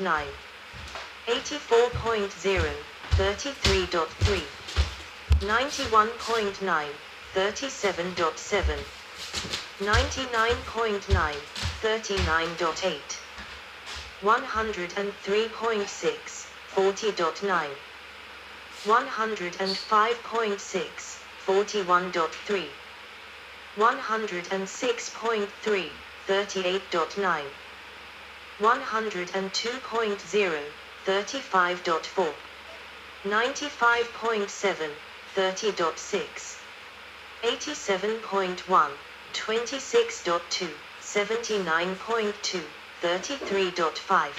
84.0, 33.3. 91.9, 37.7. 99.9, 39.8. 103.6, 40.9. 105.6, 41.3. 106.3, 38.9. 102.0, 35.4. 95.7, 30.6. 87.1, 26.2, 79.2, 33.5.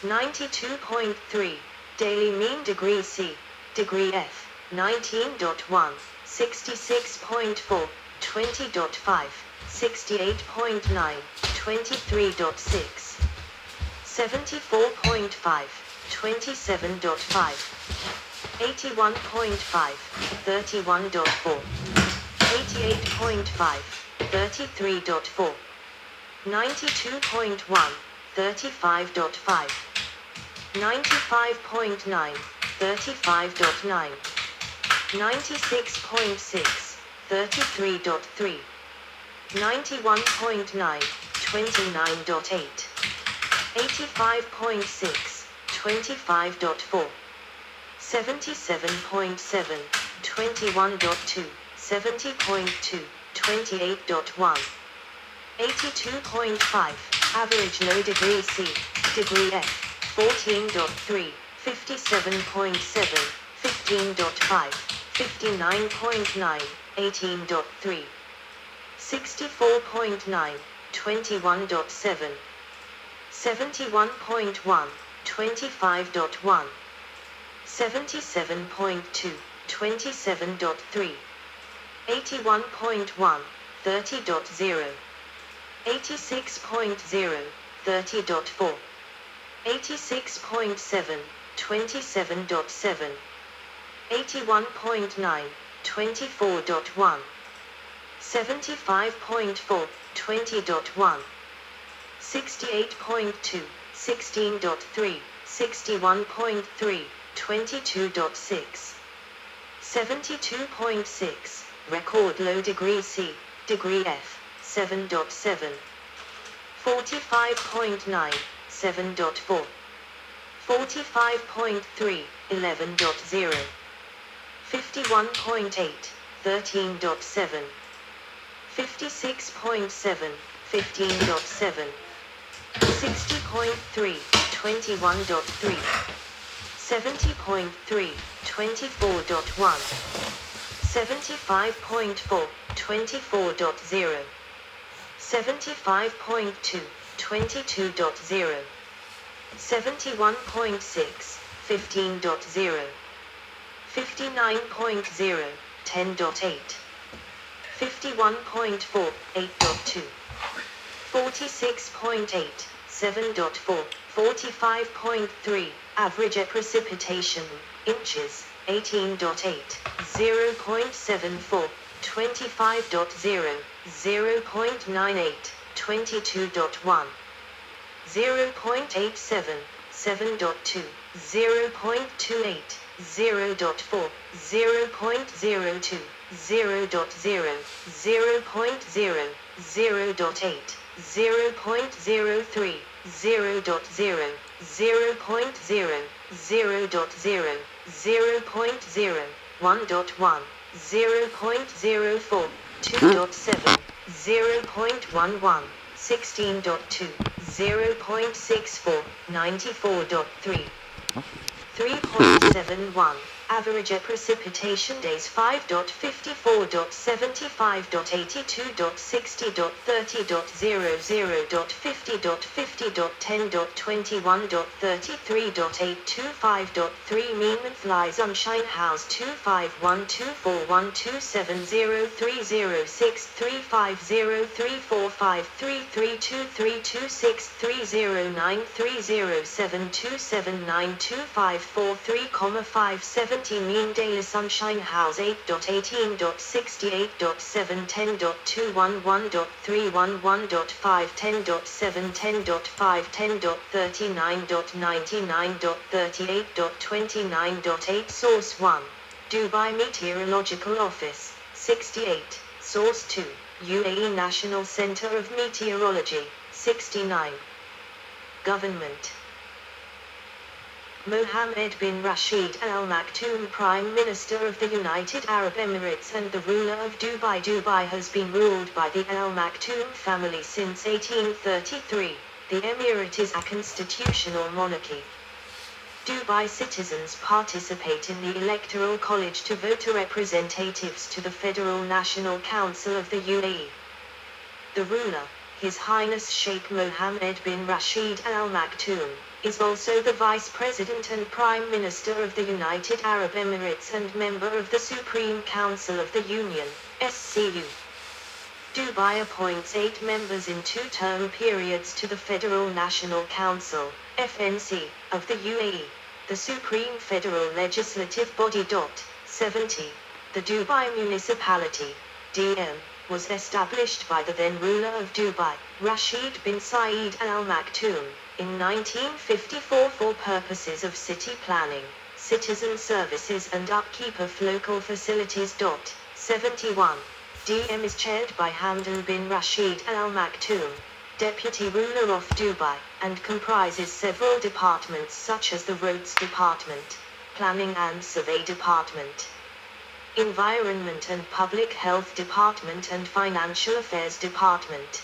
92.3, daily mean degree C, degree F, 19.1, 66.4, 20.5, 68.9, 23.6. 74.5, 27.5. 81.5, 31.4. 88.5, 33.4. 92.1, 35.5. 95.9, 35.9. 96.6, 33.3. 91.9, 29.8. 85.6, 25.4. 77.7, 21.2. 70.2, 28.1. 82.5, average low degree C, degree F, 14.3, 57.7, 15.5, 59.9, 18.3. 64.9, 21.7. 71.1, 25.1. 77.2, 27.3. 81.1, 30.0. 86.0, 30.4. 86.7, 27.7. 81.9, 24.1. 75.4, 20.1. 68.2, 16.3. 61.3, 22.6. 72.6, record low degree C, degree F, 7.7. 45.9, 7.4. 45.3, 11.0. 51.8, 13.7. 56.7, 15.7. 60.3, 21.3. 70.3, 24.1. 75.4, 24.0. 75.2, 22.0. 71.6, 15.0. 59.0, 10.8. 51.4, 8.2. 46.8, 7.4. 45.3, average precipitation, inches, 18.8. 0.74, 25.0. 0.98, 22.1. 0.87, 7.2. 0.28, 0.4. 0.02, 0.0. 0.0, 0.8. 0.03, 0.0. 0.0, 0.0. 0.0, 1.1. 0.04, 2.7. 0.11, 16.2. 0.64, 94.3. 3.71, average precipitation days 5.54.75.82.60.30.0.50.50.10.21.33.825.3 mean monthly sunshine house 2512412703036350345332326309307279254 3,573 70 Middel Sunshine House 8.18.6.8.710.211.311.510.79.39.98.29.8 Source 1. Dubai Meteorological Office, 68. Source 2. UAE National Center of Meteorology, 69. Government. Mohammed bin Rashid Al Maktoum, Prime Minister of the United Arab Emirates and the ruler of Dubai. Dubai has been ruled by the Al Maktoum family since 1833. The emirate is a constitutional monarchy. Dubai citizens participate in the Electoral College to vote representatives to the Federal National Council of the UAE. The ruler, His Highness Sheikh Mohammed bin Rashid Al Maktoum, is also the Vice President and Prime Minister of the United Arab Emirates and member of the Supreme Council of the Union, SCU. Dubai appoints 8 members in 2-term periods to the Federal National Council, FNC, of the UAE, the Supreme Federal Legislative Body. 70. The Dubai Municipality, DM, was established by the then ruler of Dubai, Rashid bin Saeed Al Maktoum, in 1954 for purposes of city planning, citizen services and upkeep of local facilities. 71. DM is chaired by Hamdan bin Rashid Al Maktoum, Deputy Ruler of Dubai, and comprises several departments such as the Roads Department, Planning and Survey Department, Environment and Public Health Department and Financial Affairs Department.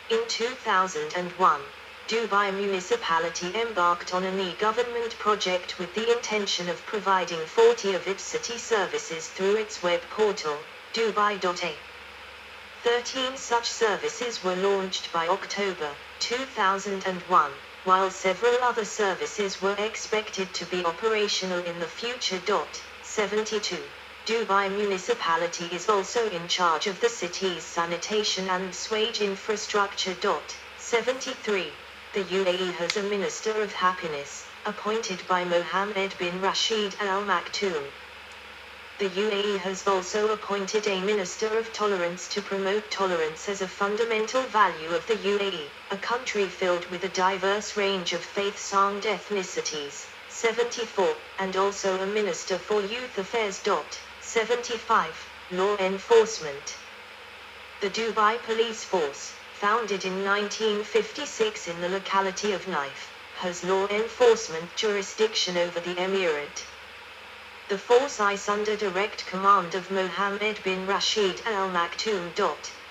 In 2001, Dubai Municipality embarked on an e-government project with the intention of providing 40 of its city services through its web portal, Dubai.a. 13 such services were launched by October 2001, while several other services were expected to be operational in the future. 72. Dubai Municipality is also in charge of the city's sanitation and sewage infrastructure. 73. The UAE has a Minister of Happiness, appointed by Mohammed bin Rashid Al Maktoum. The UAE has also appointed a Minister of Tolerance to promote tolerance as a fundamental value of the UAE, a country filled with a diverse range of faiths and ethnicities. 74. And also a Minister for Youth Affairs. 75. Law Enforcement. The Dubai Police Force, founded in 1956 in the locality of Naif, has law enforcement jurisdiction over the emirate. The force is under direct command of Mohammed bin Rashid Al Maktoum.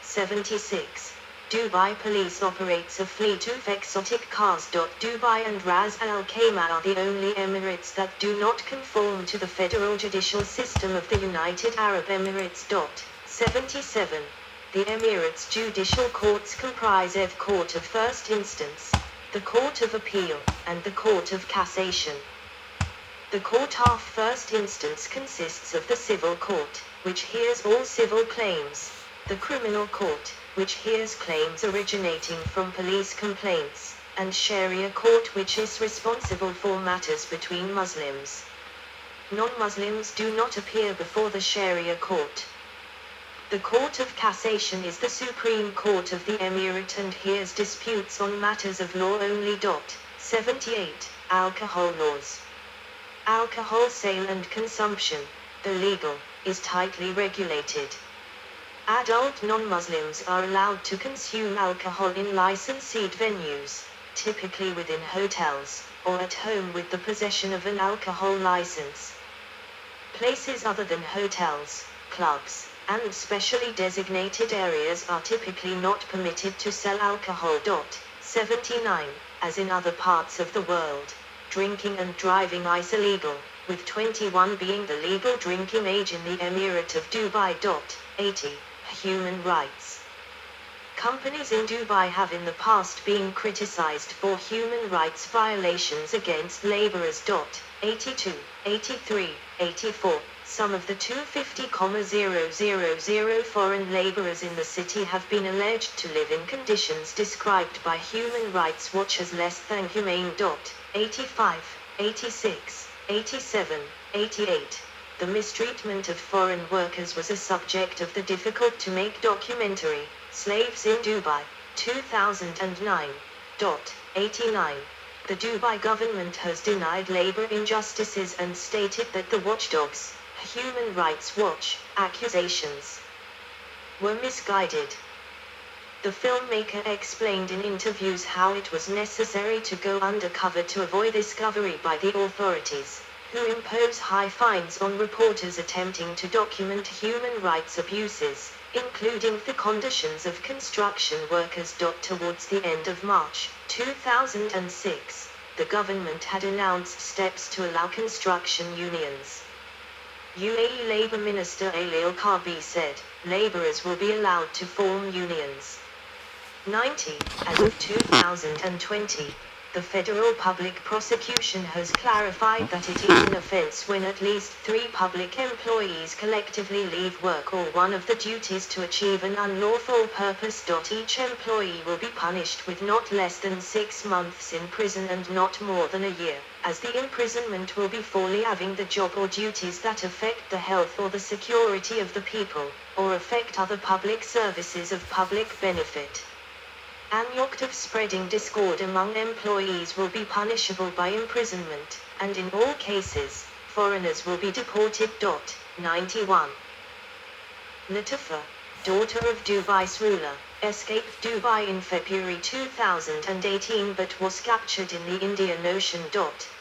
76. Dubai Police operates a fleet of exotic cars. Dubai and Ras Al Khaimah are the only emirates that do not conform to the federal judicial system of the United Arab Emirates. 77. The Emirates' judicial courts comprise the Court of First Instance, the Court of Appeal, and the Court of Cassation. The Court of First Instance consists of the Civil Court, which hears all civil claims, the Criminal Court, which hears claims originating from police complaints, and Sharia Court, which is responsible for matters between Muslims. Non-Muslims do not appear before the Sharia Court. The Court of Cassation is the Supreme Court of the Emirate and hears disputes on matters of law only. 78. Alcohol laws. Alcohol sale and consumption, the legal, is tightly regulated. Adult non-Muslims are allowed to consume alcohol in licensed venues, typically within hotels, or at home with the possession of an alcohol license. Places other than hotels, clubs, and specially designated areas are typically not permitted to sell alcohol. 79. As in other parts of the world, drinking and driving is illegal, with 21 being the legal drinking age in the Emirate of Dubai. 80. Human rights. Companies in Dubai have in the past been criticized for human rights violations against laborers. 82, 83, 84. Some of the 250,000 foreign laborers in the city have been alleged to live in conditions described by Human Rights Watch as less than humane. 85, 86. 87, 88. The mistreatment of foreign workers was a subject of the difficult-to-make documentary, Slaves in Dubai, 2009. 89. The Dubai government has denied labor injustices and stated that the watchdog's, Human Rights Watch, accusations were misguided. The filmmaker explained in interviews how it was necessary to go undercover to avoid discovery by the authorities, who impose high fines on reporters attempting to document human rights abuses, including the conditions of construction workers. Towards the end of March 2006, the government had announced steps to allow construction unions. UAE Labour Minister Al Kabi said, labourers will be allowed to form unions. 90. As of 2020, the Federal Public Prosecution has clarified that it is an offence when at least 3 public employees collectively leave work or one of the duties to achieve an unlawful purpose. Each employee will be punished with not less than 6 months in prison and not more than a year, as the imprisonment will be for having the job or duties that affect the health or the security of the people, or affect other public services of public benefit. An act of spreading discord among employees will be punishable by imprisonment, and in all cases, foreigners will be deported. 91. Latifa, daughter of Dubai's ruler, escaped Dubai in February 2018 but was captured in the Indian Ocean.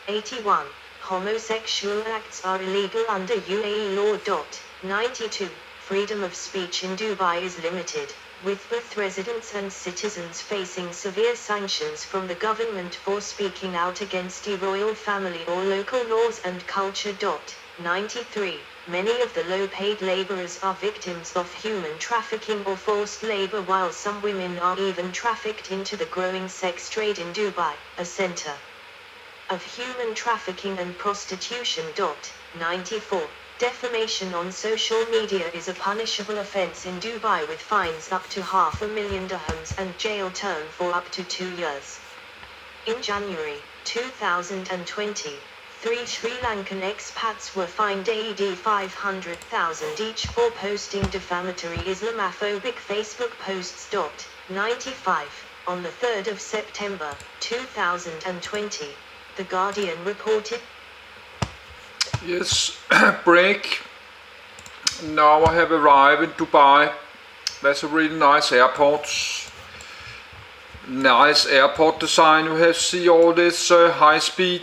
81. Homosexual acts are illegal under UAE law. 92. Freedom of speech in Dubai is limited, with both residents and citizens facing severe sanctions from the government for speaking out against the royal family or local laws and culture. 93. Many of the low-paid laborers are victims of human trafficking or forced labor, while some women are even trafficked into the growing sex trade in Dubai, a center of human trafficking and prostitution. 94. Defamation on social media is a punishable offense in Dubai with fines up to $500,000 dirhams and jail term for up to 2 years. In January 2020, 3 Sri Lankan expats were fined AED 500,000 each for posting defamatory Islamophobic Facebook posts. 95. On the 3rd of September 2020, The Guardian reported. Yes, break. Now I have arrived in Dubai. That's a really nice airport. Nice airport design. You have see all this high speed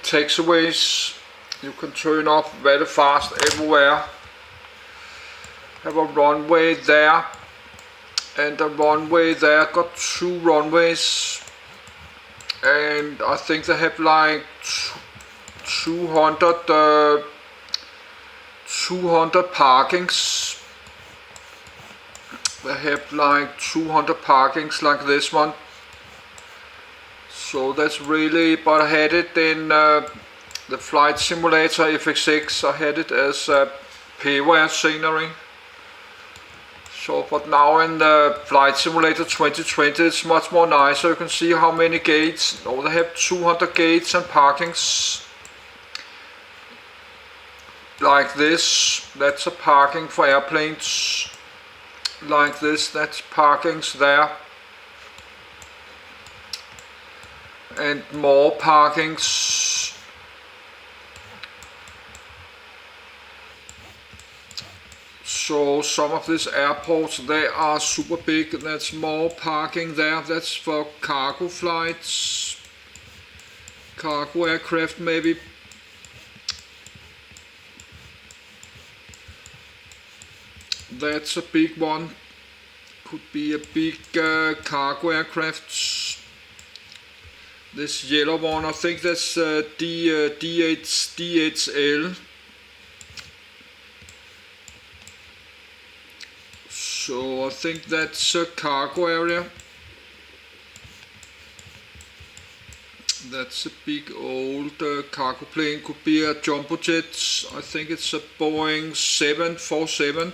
taxiways. You can turn off very fast everywhere. Have a runway there and a runway there. Got 2 runways, and I think they have like 200 parkings. They have like 200 parkings like this one. So that's really, but I had it in the flight simulator FX6. I had it as payware scenery. So, but now in the flight simulator 2020 it's much more nicer. You can see how many gates. Oh, they have 200 gates and parkings. Like this, that's a parking for airplanes. Like this, that's parkings there. And more parkings. So some of these airports, they are super big. That's more parking there. That's for cargo flights, cargo aircraft maybe. That's a big one. Could be a big cargo aircraft. This yellow one, I think that's DHL. So I think that's a cargo area. That's a big old cargo plane. Could be a jumbo jet. I think it's a Boeing 747.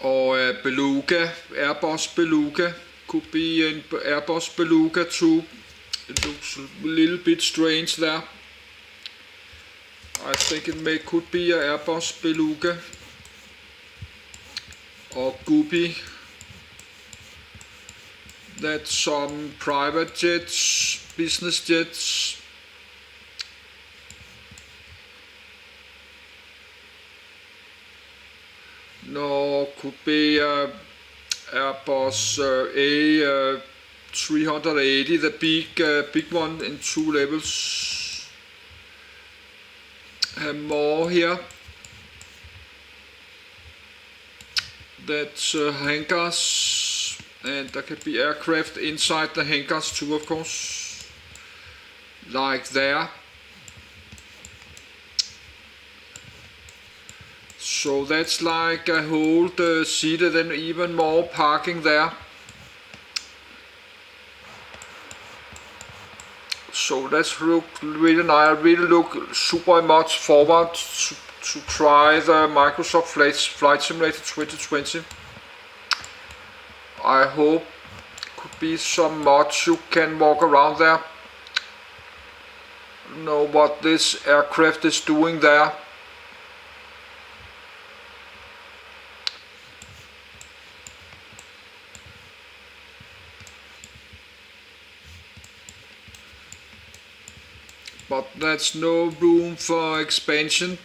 Og Beluga, Airbus Beluga. could be an Airbus Beluga too. It looks a little bit strange there. I think it could be an Airbus Beluga or Guppy. That's some private jets, business jets. No, could be Airbus A320, the big one in 2 levels. Have more here. That's hangars, and there can be aircraft inside the hangars too, of course, like there. So that's like a whole seated and even more parking there. So that's look really nice. I really look super much forward to try the Microsoft Flight Simulator 2020. I hope could be some mods you can walk around there. Know what this aircraft is doing there. But there's no room for expansion.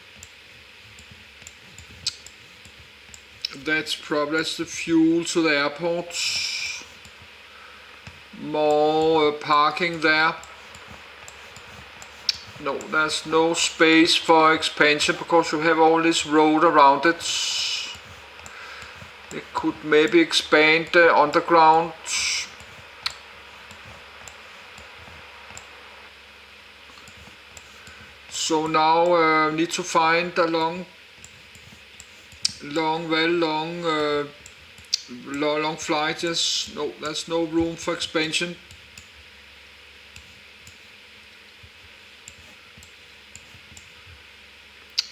That's probably the fuel to the airport. More parking there. No, there's no space for expansion because you have all this road around it. It could maybe expand the underground. So now need to find a long flight. Yes, no, there's no room for expansion.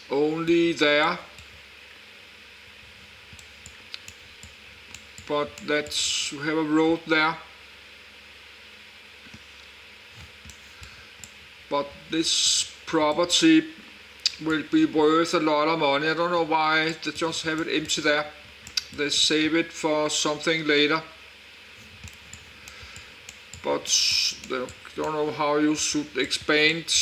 Only there. But that's, you have a road there. But this property will be worth a lot of money. I don't know why they just have it empty there. They save it for something later. But they don't know how you should expand.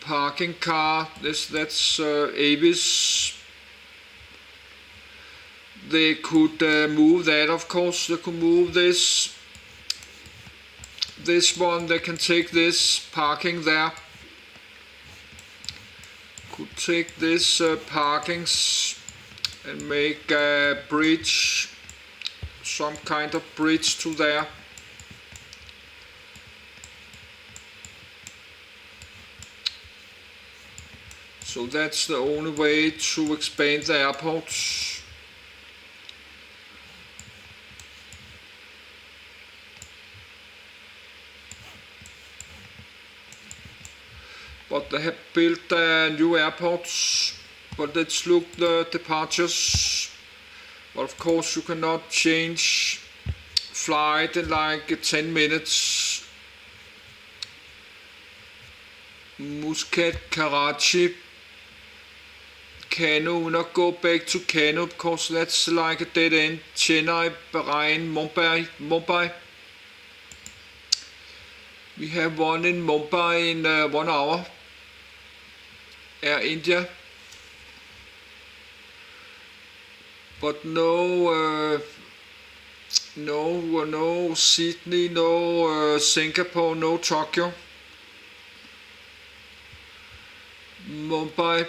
Parking car, that's Avis. They could move that, of course. They could move this one. They can take this parking there. Could take this parkings and make a bridge, some kind of bridge to there. So that's the only way to expand the airport. But they have built new airports, but let's look the departures. But of course you cannot change flight in like 10 minutes. Muscat, Karachi, Kannur. We'll not go back to Kannur because that's like a dead end. Chennai, Bahrain, Mumbai. We have one in Mumbai in 1 hour. Air India. But no Sydney, no Singapore, no Tokyo. Mumbai.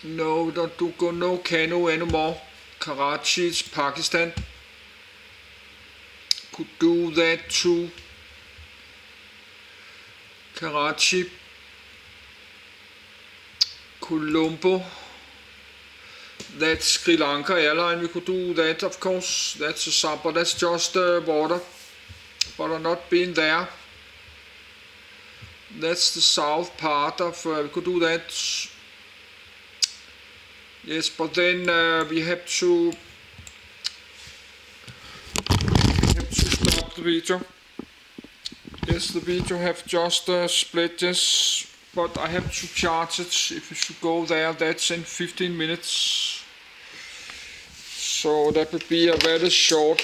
No, don't do go no Kannur anymore. Karachi, it's Pakistan. Could do that too. Karachi, Colombo, that's Sri Lanka airline. We could do that, of course. That's a sub, but that's just water. But I've not been there. That's the south part of, we could do that. Yes, but then we have to stop the video. Yes, the video have just split this, but I have to charge it. If you should go there, that's in 15 minutes. So that would be a very short